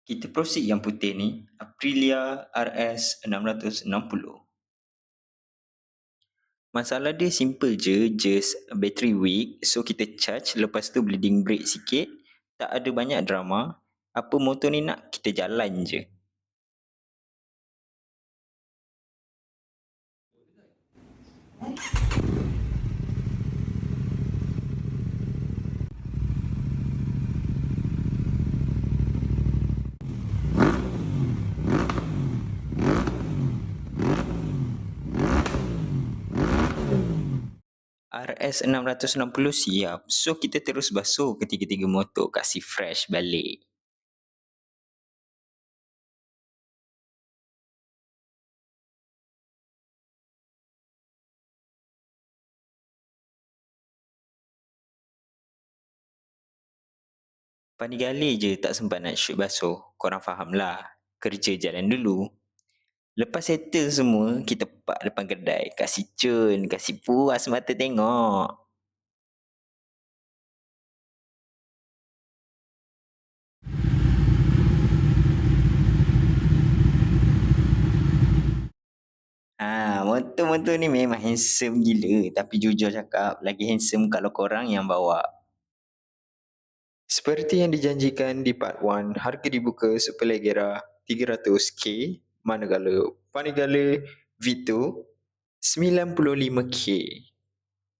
Kita proceed yang putih ni, Aprilia RS 660. Masalah dia simple je, just battery weak. So kita charge, lepas tu bleeding brake sikit. Tak ada banyak drama. Apa motor ni nak, kita jalan je. RS 660 siap. So kita terus basuh ketiga-tiga motor, kasih fresh balik. Pandai je tak sempat nak shoot basuh. Korang faham lah. Kerja jalan dulu. Lepas settle semua, kita park depan kedai. Kasih cun, kasih puas mata tengok. Motor-motor ni memang handsome gila. Tapi jujur cakap, lagi handsome kalau korang yang bawa. Seperti yang dijanjikan di part 1, harga dibuka Superleggera 300k, manakala Panigale Vito 95k.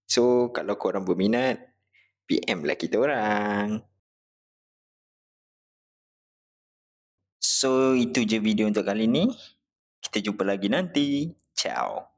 So, kalau korang berminat, PM lah kita orang. So, itu je video untuk kali ni. Kita jumpa lagi nanti. Ciao.